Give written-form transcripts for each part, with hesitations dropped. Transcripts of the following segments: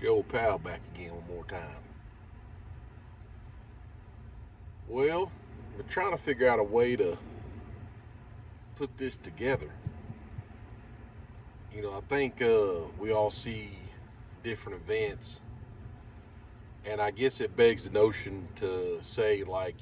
your old pal back again one more time. Well, we're trying to figure out a way to put this together. I think we all see different events, and I guess it begs the notion to say, like,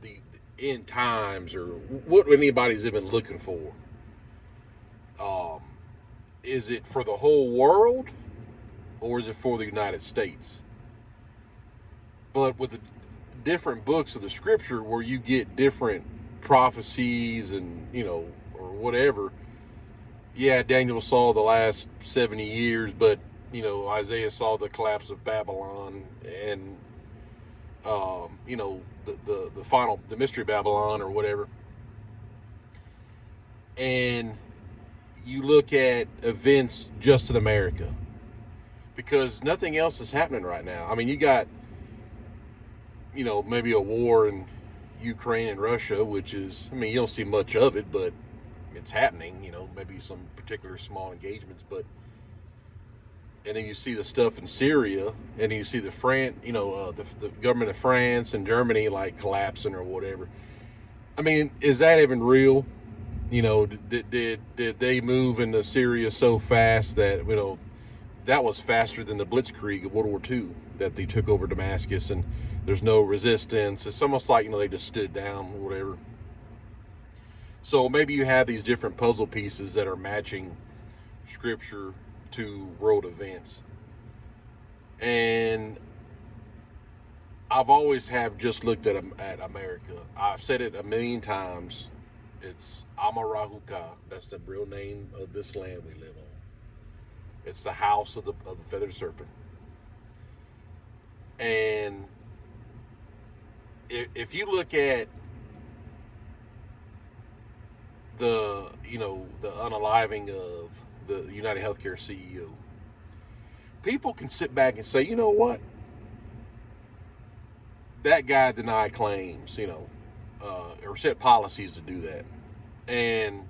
the end times or what anybody's even looking for. Um, is it for the whole world or is it for the United States? But with the different books of the scripture where you get different prophecies and, or whatever, yeah, Daniel saw the last 70 years, but, Isaiah saw the collapse of Babylon and, the final, the mystery Babylon or whatever. And you look at events just in America because nothing else is happening right now. I mean, you got, maybe a war in Ukraine and Russia, which is, I mean, you don't see much of it, but it's happening, maybe some particular small engagements, but, and then you see the stuff in Syria, and you see the the government of France and Germany like collapsing or whatever. I mean, is that even real? Did they move into Syria so fast that that was faster than the Blitzkrieg of World War II that they took over Damascus and there's no resistance. It's almost like they just stood down or whatever. So maybe you have these different puzzle pieces that are matching Scripture to world events, and I've always have just looked at America. I've said it a million times. It's Amarahuka. That's the real name of this land we live on. It's the house of the feathered serpent. And if you look at the unaliving of the United Healthcare CEO, people can sit back and say, you know what, that guy denied claims, or set policies to do that. And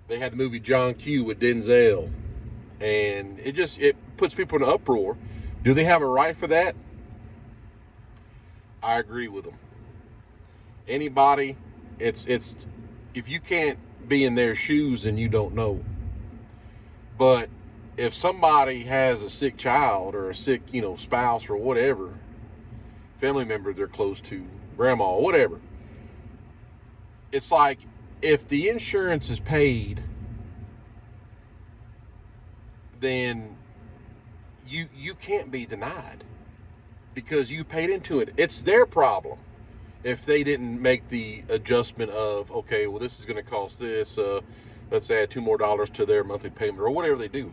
they had the movie John Q with Denzel, and it puts people in an uproar. Do they have a right for that? I agree with them. Anybody, it's if you can't be in their shoes, then you don't know. But if somebody has a sick child or a sick, spouse or whatever, family member they're close to, grandma, whatever, it's like if the insurance is paid, then you can't be denied because you paid into it. It's their problem if they didn't make the adjustment of, okay, well, this is going to cost this, let's add $2 more to their monthly payment or whatever they do.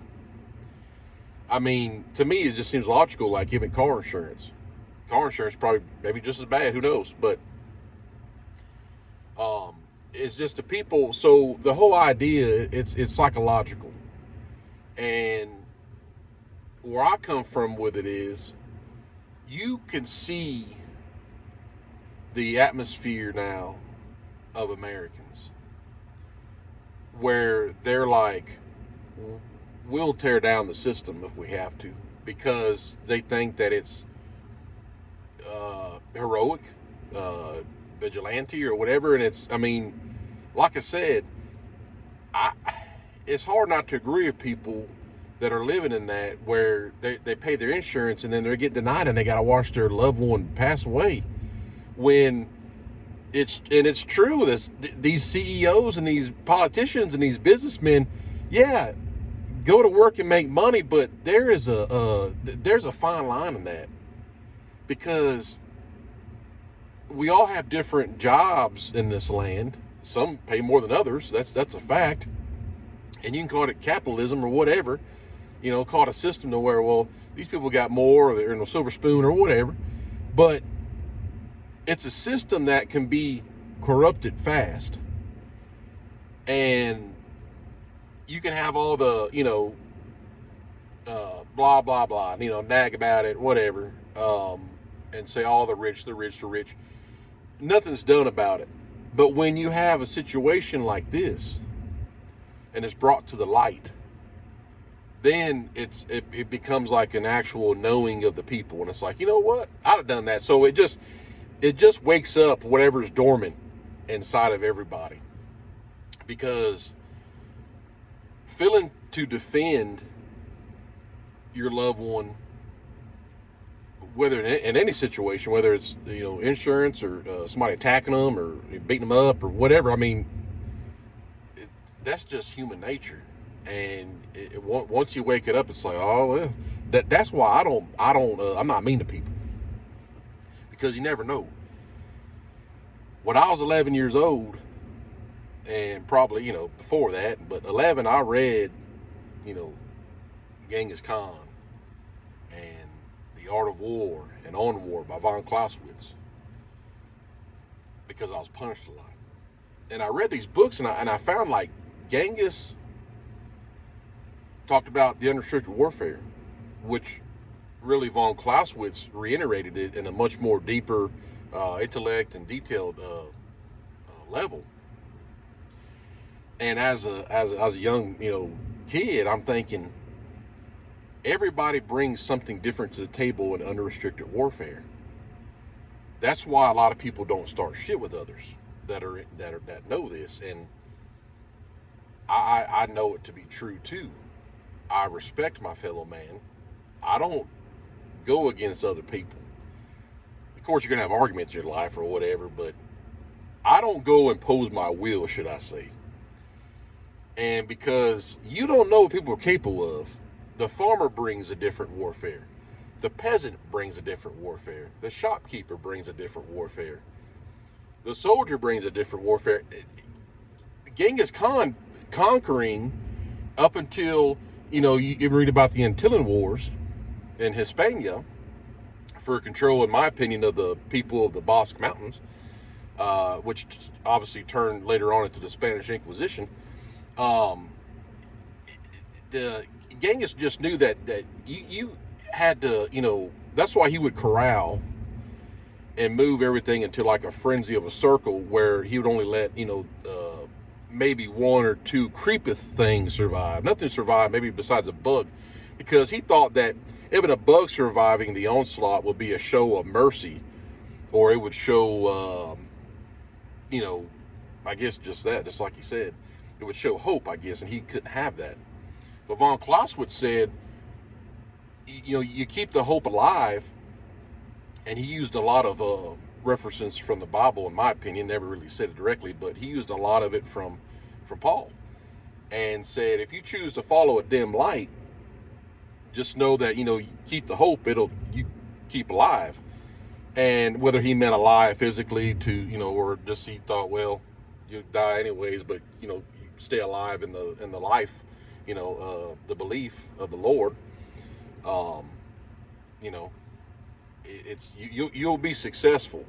I mean, to me, it just seems logical, like giving car insurance. Car insurance probably maybe just as bad, who knows? But it's just the people. So the whole idea, it's psychological. And where I come from with it is, you can see the atmosphere now of Americans where they're like, we'll tear down the system if we have to, because they think that it's heroic, vigilante, or whatever. And it's, I mean, like I said, it's hard not to agree with people that are living in that where they pay their insurance and then they get denied and they got to watch their loved one pass away. When it's true, these CEOs and these politicians and these businessmen, yeah, go to work and make money, but there's a fine line in that, because we all have different jobs in this land. Some pay more than others. That's a fact. And you can call it capitalism or whatever, call it a system to where, well, these people got more, or they're in a silver spoon or whatever. But it's a system that can be corrupted fast. And you can have all the, blah, blah, blah, nag about it, whatever, and say all the rich, the rich, the rich. Nothing's done about it. But when you have a situation like this, and it's brought to the light, then it becomes like an actual knowing of the people, and it's like, you know what, I'd have done that. So it just wakes up whatever's dormant inside of everybody, because feeling to defend your loved one, whether in any situation, whether it's insurance or somebody attacking them or beating them up or whatever. I mean, that's just human nature. And once you wake it up, it's like, oh well, that's why I'm not mean to people, because you never know. When I was 11 years old, and probably before that, but 11, I read you know Genghis Khan and The Art of War and On War by von Clausewitz, because I was punished a lot. And I read these books, and I found like Genghis talked about the unrestricted warfare, which really von Clausewitz reiterated it in a much more deeper intellect and detailed level. And as a young kid, I'm thinking everybody brings something different to the table in unrestricted warfare. That's why a lot of people don't start shit with others that know this, and I know it to be true too. I respect my fellow man. I don't go against other people. Of course, you're gonna have arguments in your life or whatever, but I don't go impose my will, should I say? And because you don't know what people are capable of, the farmer brings a different warfare. The peasant brings a different warfare. The shopkeeper brings a different warfare. The soldier brings a different warfare. Genghis Khan conquering up until, you can read about the Antillean Wars in Hispania for control, in my opinion, of the people of the Basque Mountains, which obviously turned later on into the Spanish Inquisition. Um, the Genghis just knew that you had to, that's why he would corral and move everything into like a frenzy of a circle, where he would only let maybe one or two creepeth things survive. Nothing survived, maybe besides a bug, because he thought that even a bug surviving the onslaught would be a show of mercy, or it would show, I guess just that, just like he said, it would show hope, I guess, and he couldn't have that. But von Clausewitz said, you keep the hope alive, and he used a lot of references from the Bible, in my opinion. Never really said it directly, but he used a lot of it from Paul, and said, if you choose to follow a dim light, just know that you keep the hope, you keep alive. And whether he meant alive physically or just he thought, well, you die anyways, but you stay alive in the life, the belief of the Lord. Um, you know, you'll be successful.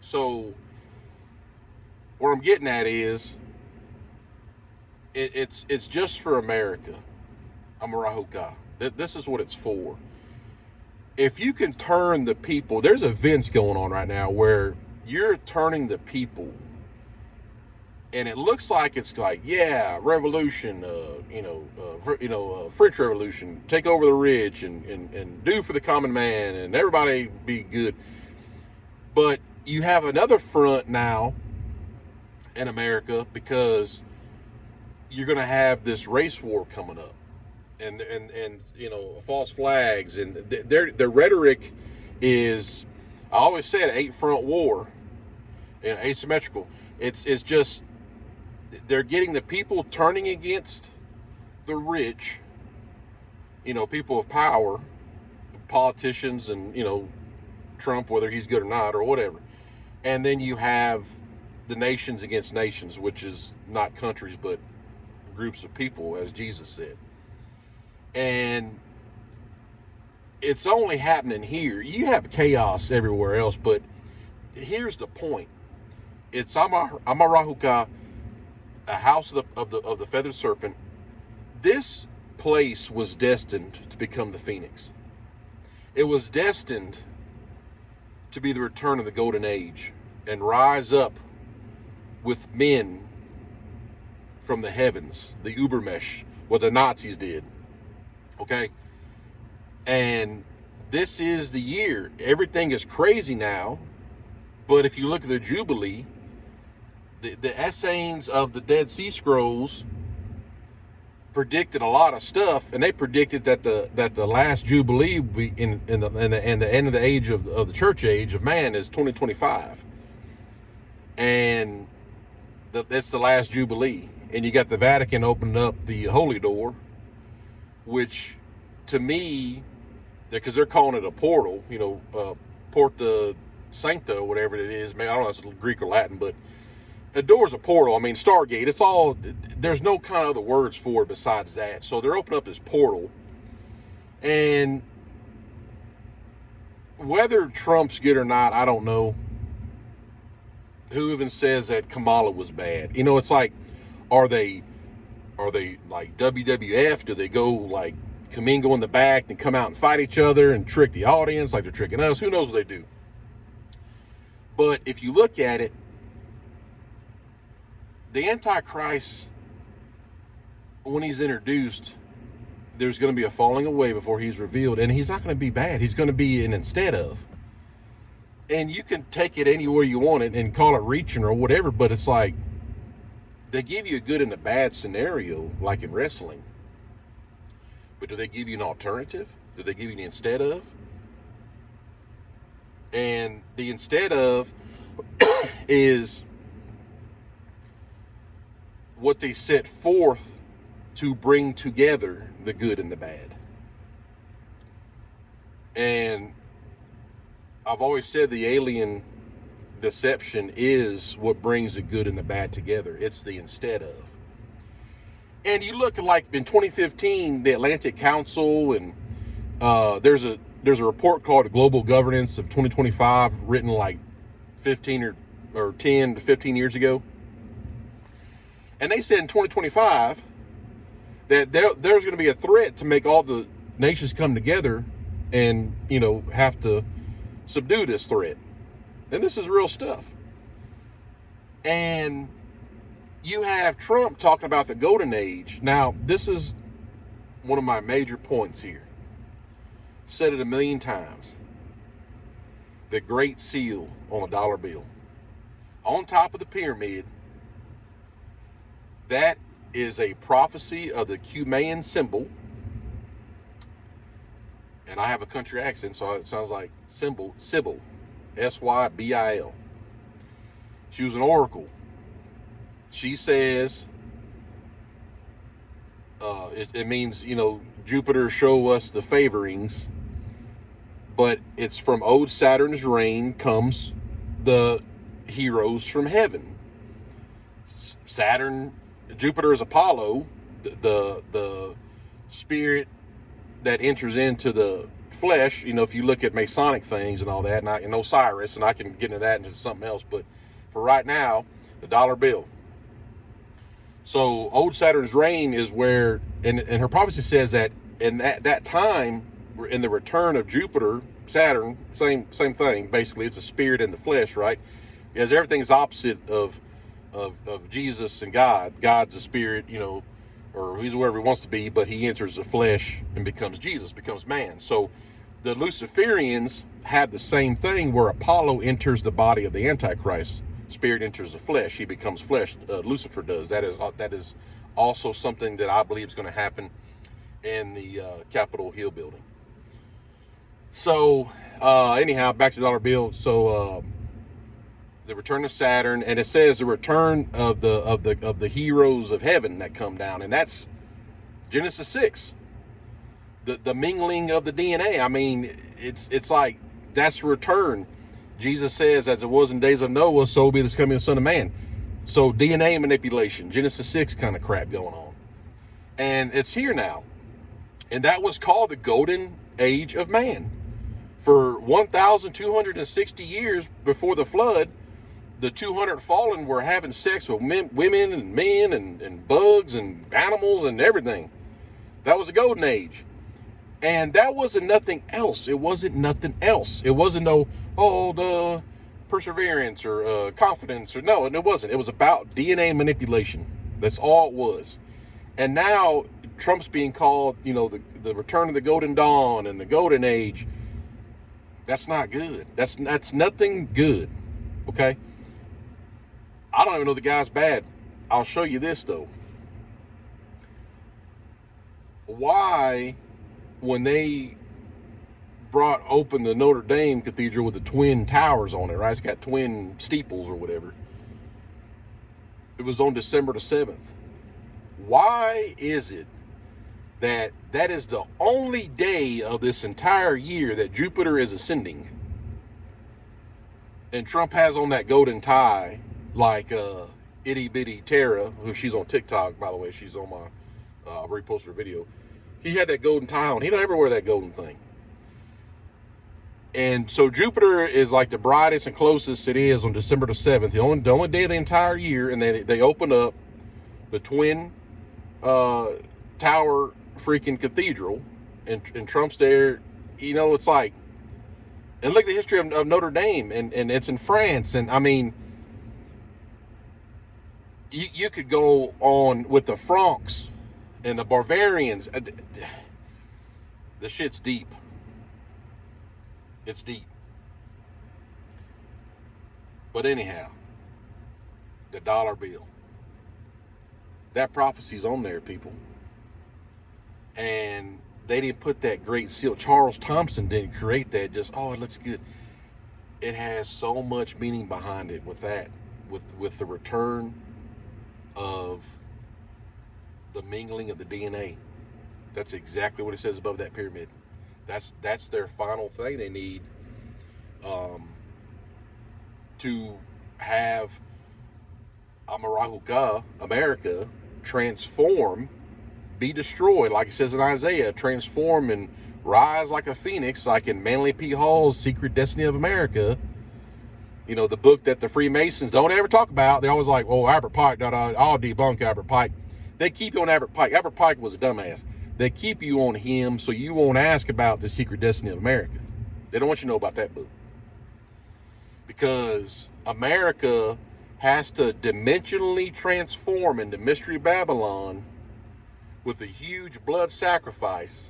So what I'm getting at is, it's just for America. Amarahuka. This is what it's for. If you can turn the people, there's events going on right now where you're turning the people, and it looks like it's like, yeah, revolution, French Revolution, take over the rich and do for the common man, and everybody be good. But you have another front now in America, because you're going to have this race war coming up, and false flags, and their rhetoric is, I always said, 8-front war, asymmetrical. It's just, they're getting the people turning against the rich, people of power, politicians, and Trump, whether he's good or not or whatever. And then you have the nations against nations, which is not countries but groups of people, as Jesus said. And it's only happening here. You have chaos everywhere else, but here's the point. It's Amarahuka, a house of the feathered serpent. This place was destined to become the phoenix. It was destined to be the return of the golden age and rise up with men from the heavens, the Ubermesh, what the Nazis did. Okay? And this is the year. Everything is crazy now. But if you look at the Jubilee, the Essenes of the Dead Sea Scrolls predicted a lot of stuff, and they predicted that the last Jubilee in the end of the age of the church age of man is 2025, and that's the last Jubilee. And you got the Vatican opening up the Holy Door, which to me, because they're calling it a portal, Porta Sancta or whatever it is. Maybe, I don't know if it's Greek or Latin, but a door's a portal. I mean, Stargate. It's all. There's no kind of other words for it besides that. So they're opening up this portal, and whether Trump's good or not, I don't know. Who even says that Kamala was bad? It's like, are they like WWF? Do they go like commingle in the back and come out and fight each other and trick the audience like they're tricking us? Who knows what they do? But if you look at it, the Antichrist, when he's introduced, there's going to be a falling away before he's revealed, and he's not going to be bad. He's going to be an instead of. And you can take it anywhere you want it and call it reaching or whatever, but it's like they give you a good and a bad scenario, like in wrestling. But do they give you an alternative? Do they give you an instead of? And the instead of is what they set forth to bring together the good and the bad. And I've always said the alien deception is what brings the good and the bad together. It's the instead of. And you look at, like, in 2015, the Atlantic Council, and there's a report called Global Governance of 2025, written like 15 or 10 to 15 years ago. And they said in 2025 that there's going to be a threat to make all the nations come together and, have to subdue this threat. And this is real stuff. And you have Trump talking about the golden age. Now, this is one of my major points here. Said it a million times. The Great Seal on a dollar bill. On top of the pyramid, that is a prophecy of the Cumaean symbol. And I have a country accent, so it sounds like Sybil. Sybil. She was an oracle. She says, it means, Jupiter show us the favorings, but it's from old Saturn's reign comes the heroes from heaven. Jupiter is Apollo, the spirit that enters into the flesh. If you look at Masonic things and all that, and Osiris, and I can get into that and into something else, but for right now, the dollar bill. So old Saturn's reign is where, and her prophecy says that in that time, in the return of Jupiter, Saturn, same thing. Basically, it's a spirit in the flesh, right? Because everything's opposite of Jesus and God. God's a spirit, or he's wherever he wants to be, but he enters the flesh and becomes Jesus, becomes man. So the Luciferians have the same thing, where Apollo enters the body of the Antichrist. Spirit enters the flesh. He becomes flesh. Lucifer does. That is also something that I believe is going to happen in the Capitol Hill building. So anyhow, back to the dollar bill. So the return of Saturn, and it says the return of the heroes of heaven that come down, and that's Genesis 6. The mingling of the DNA. I mean, it's like that's return. Jesus says, as it was in days of Noah, so will be this coming of the Son of Man. So DNA manipulation, Genesis 6 kind of crap going on. And it's here now. And that was called the golden age of man. For 1,260 years before the flood, the 200 fallen were having sex with women and men and bugs and animals and everything. That was the golden age. And that wasn't nothing else. It wasn't nothing else. It wasn't the perseverance or confidence, or no, it wasn't. It was about DNA manipulation. That's all it was. And now Trump's being called, the return of the Golden Dawn and the Golden Age. That's not good. That's nothing good. Okay? I don't even know the guy's bad. I'll show you this though. Why, when they brought open the Notre Dame Cathedral with the twin towers on it, right? It's got twin steeples or whatever. It was on December the 7th. Why is it that is the only day of this entire year that Jupiter is ascending? And Trump has on that golden tie like itty bitty Tara, who she's on TikTok, by the way. She's on my, I'll repost her video. He had that golden tie on. He don't ever wear that golden thing. And so Jupiter is like the brightest and closest it is on December the 7th, the only day of the entire year, and they open up the twin tower freaking cathedral, and Trump's there. It's like, and look at the history of Notre Dame, and it's in France, and I mean, you could go on with the Franks and the Bavarians. The shit's deep. It's deep. But anyhow, the dollar bill. That prophecy's on there, people. And they didn't put that great seal. Charles Thompson didn't create that just, oh, it looks good. It has so much meaning behind it with that. With the return of the mingling of the DNA. That's exactly what it says above that pyramid. That's their final thing they need to have America transform, be destroyed, like it says in Isaiah, transform and rise like a phoenix, like in Manly P. Hall's Secret Destiny of America. The book that the Freemasons don't ever talk about. They're always like, oh, Albert Pike, I'll debunk Albert Pike. They keep you on Albert Pike. Albert Pike was a dumbass. They keep you on him so you won't ask about the Secret Destiny of America. They don't want you to know about that book. Because America has to dimensionally transform into Mystery Babylon with a huge blood sacrifice.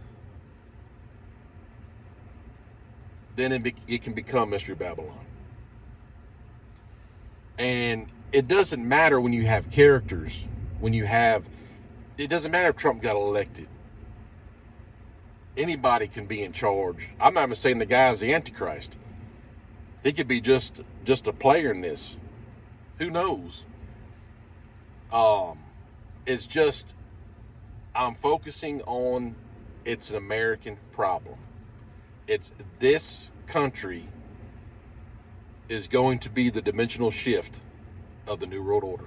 Then it can become Mystery Babylon. And it doesn't matter when you have characters. It doesn't matter if Trump got elected. Anybody can be in charge. I'm not even saying the guy's the Antichrist. He could be just a player in this. Who knows? It's just, I'm focusing on, it's an American problem. It's this country is going to be the dimensional shift of the New World Order.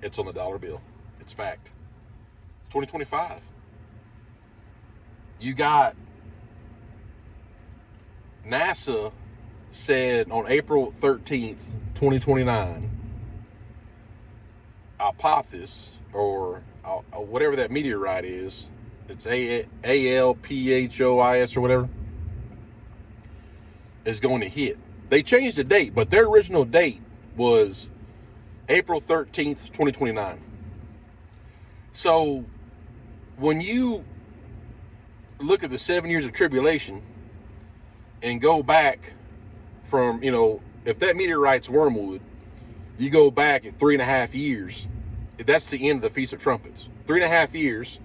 It's on the dollar bill. It's fact. It's 2025. You got NASA said on April 13th, 2029, Apophis, or whatever that meteorite is, it's ALPHOIS or whatever, is going to hit. They changed the date, but their original date was April 13th, 2029. So when you look at the 7 years of tribulation and go back from, if that meteorite's wormwood, you go back at 3.5 years, that's the end of the Feast of Trumpets. 3.5 years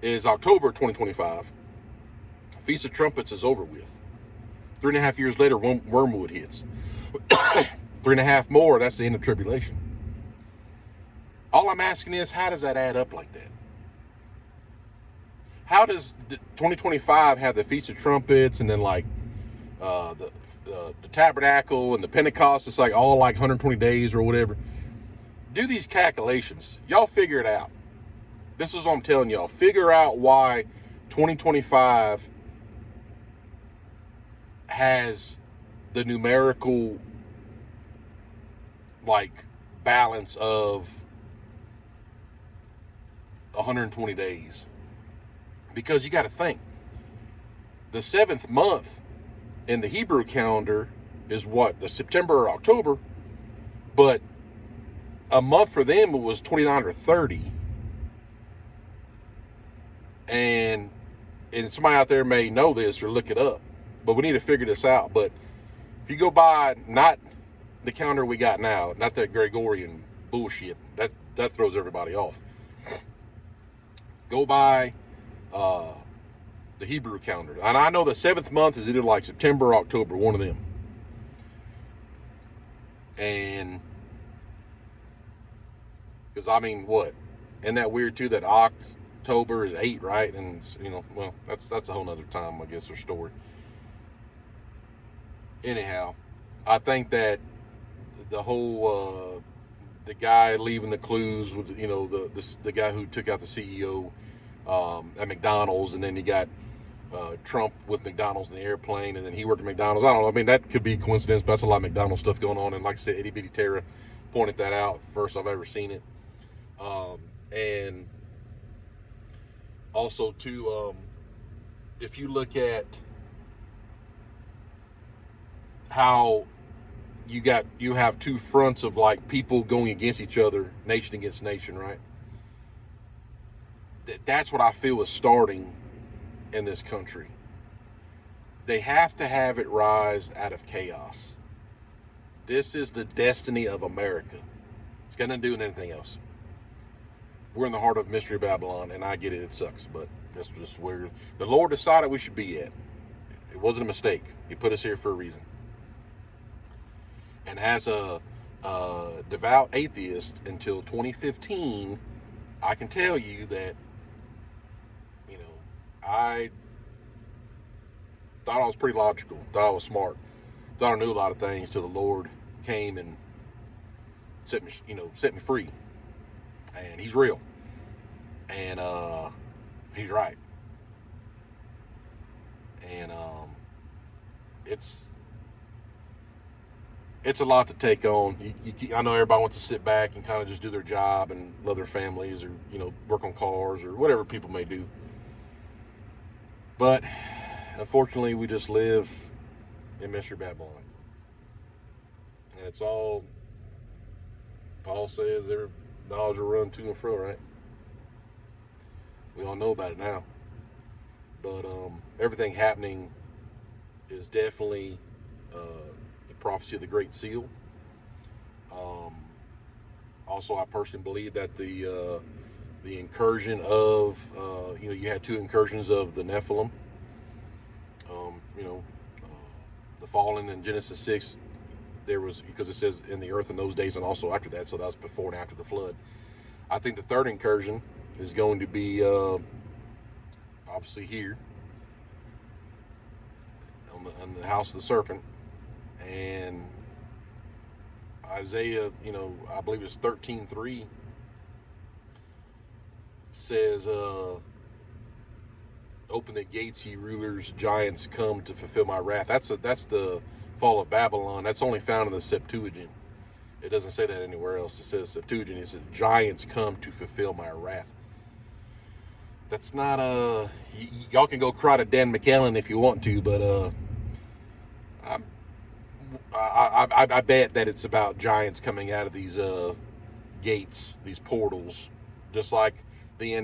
is October 2025. Feast of Trumpets is over with. 3.5 years later, wormwood hits. 3.5 more, that's the end of tribulation. All I'm asking is, how does that add up like that? How does 2025 have the Feast of Trumpets and then like the Tabernacle and the Pentecost? It's like all like 120 days or whatever. Do these calculations. Y'all figure it out. This is what I'm telling y'all. Figure out why 2025 has the numerical like balance of 120 days. Because you got to think, the 7th month in the Hebrew calendar is what? The September or October. But a month for them, it was 29 or 30. And somebody out there may know this or look it up, but we need to figure this out. But if you go by not the calendar we got now, not that Gregorian bullshit, that throws everybody off. Go by uh, the Hebrew calendar, and I know the 7th month is either like September or October, one of them. And because I mean, what? Isn't that weird too? That October is 8, right? And well, that's a whole nother time, I guess, or story. Anyhow, I think that the whole the guy leaving the clues with the guy who took out the CEO at McDonald's, and then you got Trump with McDonald's in the airplane, and then he worked at McDonald's. I don't know. I mean, that could be coincidence, but that's a lot of McDonald's stuff going on. And like I said, Itty Bitty Tara pointed that out first I've ever seen it. And also too, if you look at how you have two fronts of like people going against each other, nation against nation, right? That's what I feel is starting in this country. They have to have it rise out of chaos. This is the destiny of America. It's got nothing to do with anything else. We're in the heart of Mystery Babylon, and I get it, it sucks, but that's just where the Lord decided we should be at. It wasn't a mistake. He put us here for a reason. And as a devout atheist until 2015, I can tell you that, I thought I was pretty logical, thought I was smart, thought I knew a lot of things till the Lord came and set me free. And He's real, and He's right, and it's a lot to take on. I know everybody wants to sit back and kind of just do their job and love their families, or work on cars or whatever people may do. But unfortunately, we just live in Mystery Babylon, and it's all Paul says. Their knowledge will run to and fro, right? We all know about it now. But everything happening is definitely the prophecy of the Great Seal. Um, Also, I personally believe that the incursion of you had two incursions of the Nephilim. Um, you know, the fallen in Genesis 6. There was, because it says in the earth in those days and also after that, so that was before and after the flood. I think the third incursion is going to be obviously here on the house of the serpent, and Isaiah, I believe it's 13:3 says, "Open the gates, ye rulers, giants, come to fulfill my wrath." That's the fall of Babylon. That's only found in the Septuagint. It doesn't say that anywhere else. It says Septuagint. It says, "Giants come to fulfill my wrath." That's not y'all can go cry to Dan McKellen if you want to, but I bet that it's about giants coming out of these gates, these portals, just like